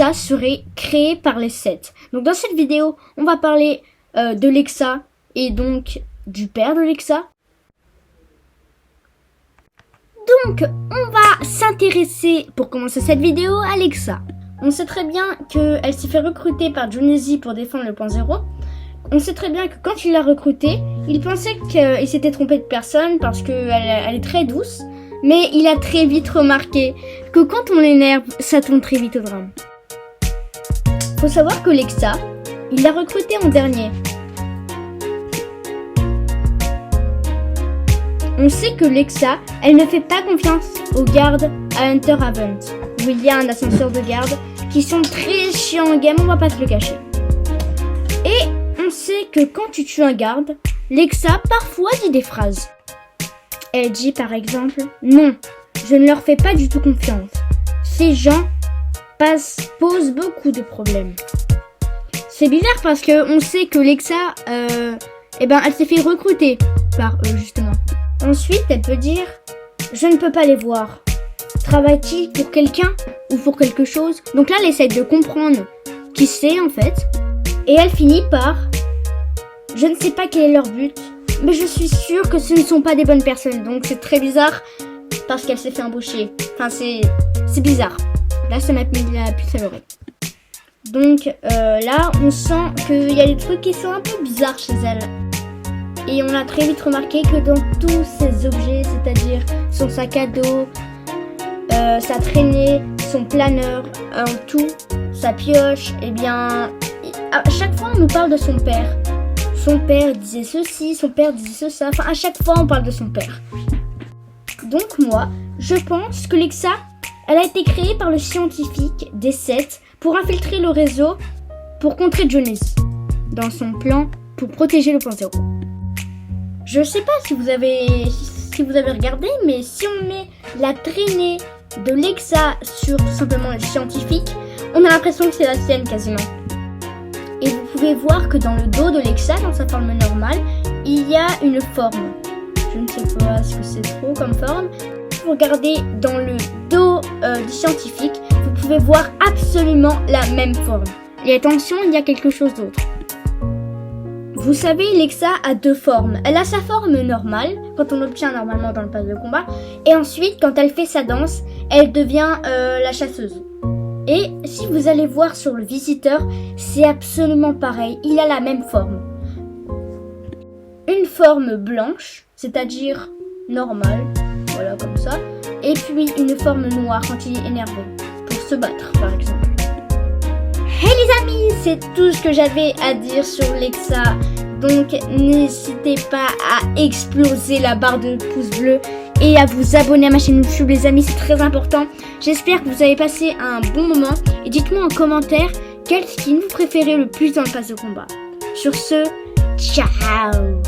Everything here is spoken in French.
Lexa serait créée par les 7. Donc dans cette vidéo, on va parler de Lexa et donc du père de Lexa. Donc on va s'intéresser pour commencer cette vidéo à Lexa. On sait très bien qu'elle s'est fait recruter par Jonesy pour défendre le point zéro. On sait très bien que quand il l'a recrutée, il pensait qu'il s'était trompé de personne parce qu'elle est très douce. Mais il a très vite remarqué que quand on l'énerve, ça tourne très vite au drame. Faut savoir que Lexa, il l'a recrutée en dernier. On sait que Lexa, elle ne fait pas confiance aux gardes à Hunter Haven, où il y a un ascenseur de garde qui sont très chiants en game, on va pas se le cacher. Et on sait que quand tu tues un garde, Lexa parfois dit des phrases. Elle dit par exemple « Non, je ne leur fais pas du tout confiance. Ces gens posent beaucoup de problèmes. » C'est bizarre parce qu'on sait que Lexa, elle s'est fait recruter par eux justement. Ensuite, elle peut dire « Je ne peux pas les voir. Travaille-t-il pour quelqu'un ou pour quelque chose ?» Donc là, elle essaie de comprendre qui c'est en fait. Et elle finit par « Je ne sais pas quel est leur but. Mais je suis sûre que ce ne sont pas des bonnes personnes. » Donc c'est très bizarre parce qu'elle s'est fait embaucher. Enfin c'est bizarre. Là ça m'a mis la puce à l'oreille. Donc là on sent qu'il y a des trucs qui sont un peu bizarres chez elle. Et on a très vite remarqué que dans tous ces objets, c'est-à-dire son sac à dos, sa traînée, son planeur, en tout, sa pioche, eh bien à chaque fois on nous parle de son père. Son père disait ceci, son père disait ça. Enfin, à chaque fois, on parle de son père. Donc moi, je pense que Lexa, elle a été créée par le scientifique des 7 pour infiltrer le réseau pour contrer Jonesy dans son plan pour protéger le point zéro. Je sais pas si vous avez regardé, mais si on met la traînée de Lexa sur tout simplement le scientifique, on a l'impression que c'est la sienne quasiment. Et vous pouvez voir que dans le dos de Lexa, dans sa forme normale, il y a une forme. Je ne sais pas ce que c'est trop comme forme. Si vous regardez dans le dos du scientifique, vous pouvez voir absolument la même forme. Et attention, il y a quelque chose d'autre. Vous savez, Lexa a deux formes. Elle a sa forme normale, quand on l'obtient normalement dans le pass de combat. Et ensuite, quand elle fait sa danse, elle devient la chasseuse. Et si vous allez voir sur le visiteur, c'est absolument pareil, il a la même forme. Une forme blanche, c'est-à-dire normale, voilà comme ça. Et puis une forme noire quand il est énervé, pour se battre par exemple. Hey les amis, c'est tout ce que j'avais à dire sur Lexa. Donc n'hésitez pas à exploser la barre de pouce bleu et à vous abonner à ma chaîne YouTube les amis, c'est très important. J'espère que vous avez passé un bon moment et dites-moi en commentaire quel skin vous préférez le plus dans le pass de combat. Sur ce, ciao.